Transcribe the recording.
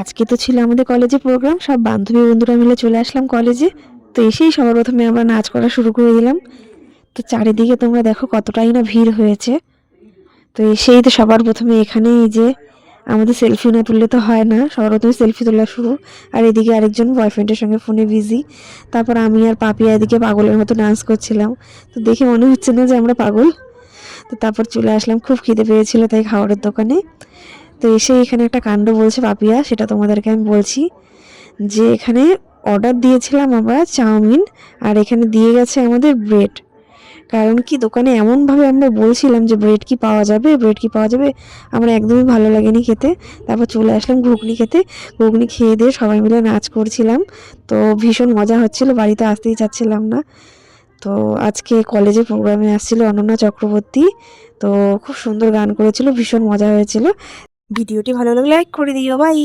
আজকে তো ছিল আমাদের কলেজে প্রোগ্রাম, সব বান্ধবী বন্ধুরা মিলে চলে আসলাম কলেজে। তো এসেই সবার প্রথমে আমরা নাচ করা শুরু করে দিলাম। তো চারিদিকে তোমরা দেখো কতটাই না ভিড় হয়েছে। তো এসেই তো সবার প্রথমে এখানে এই যে আমাদের সেলফি না তুললে তো হয় না, সবার প্রথমে সেলফি তোলা শুরু। আর এদিকে আরেকজন বয়ফ্রেন্ডের সঙ্গে ফোনে বিজি। তারপর আমি আর পাপিয়া এদিকে পাগলের মতো ডান্স করছিলাম। তো দেখে মনে হচ্ছে না যে আমরা পাগল। তো তারপর চলে আসলাম, খুব খিদে পেয়েছিল তাই খাবারের দোকানে। তো এসে এখানে একটা কাণ্ড বলছে পাপিয়া, সেটা তোমাদেরকে আমি বলছি। যে এখানে অর্ডার দিয়েছিলাম আমরা চাউমিন, আর এখানে দিয়ে গেছে আমাদের ব্রেড। কারণ কি দোকানে এমনভাবে আমরা বলছিলাম যে ব্রেড কি পাওয়া যাবে, ব্রেড কি পাওয়া যাবে, আমার একদমই ভালো লাগেনি খেতে। তারপর চলে আসলাম ঘুগনি খেতে। ঘুগনি খেয়ে দিয়ে সবাই মিলে নাচ করছিলাম। তো ভীষণ মজা হচ্ছিল, বাড়িতে আসতেই চাচ্ছিলাম না। তো আজকে কলেজে প্রোগ্রামে আসছিল অনন্যা চক্রবর্তী। তো খুব সুন্দর গান করেছিল, ভীষণ মজা হয়েছিল। ভিডিওটি ভালো লাগলে লাইক করে দিও, বাই।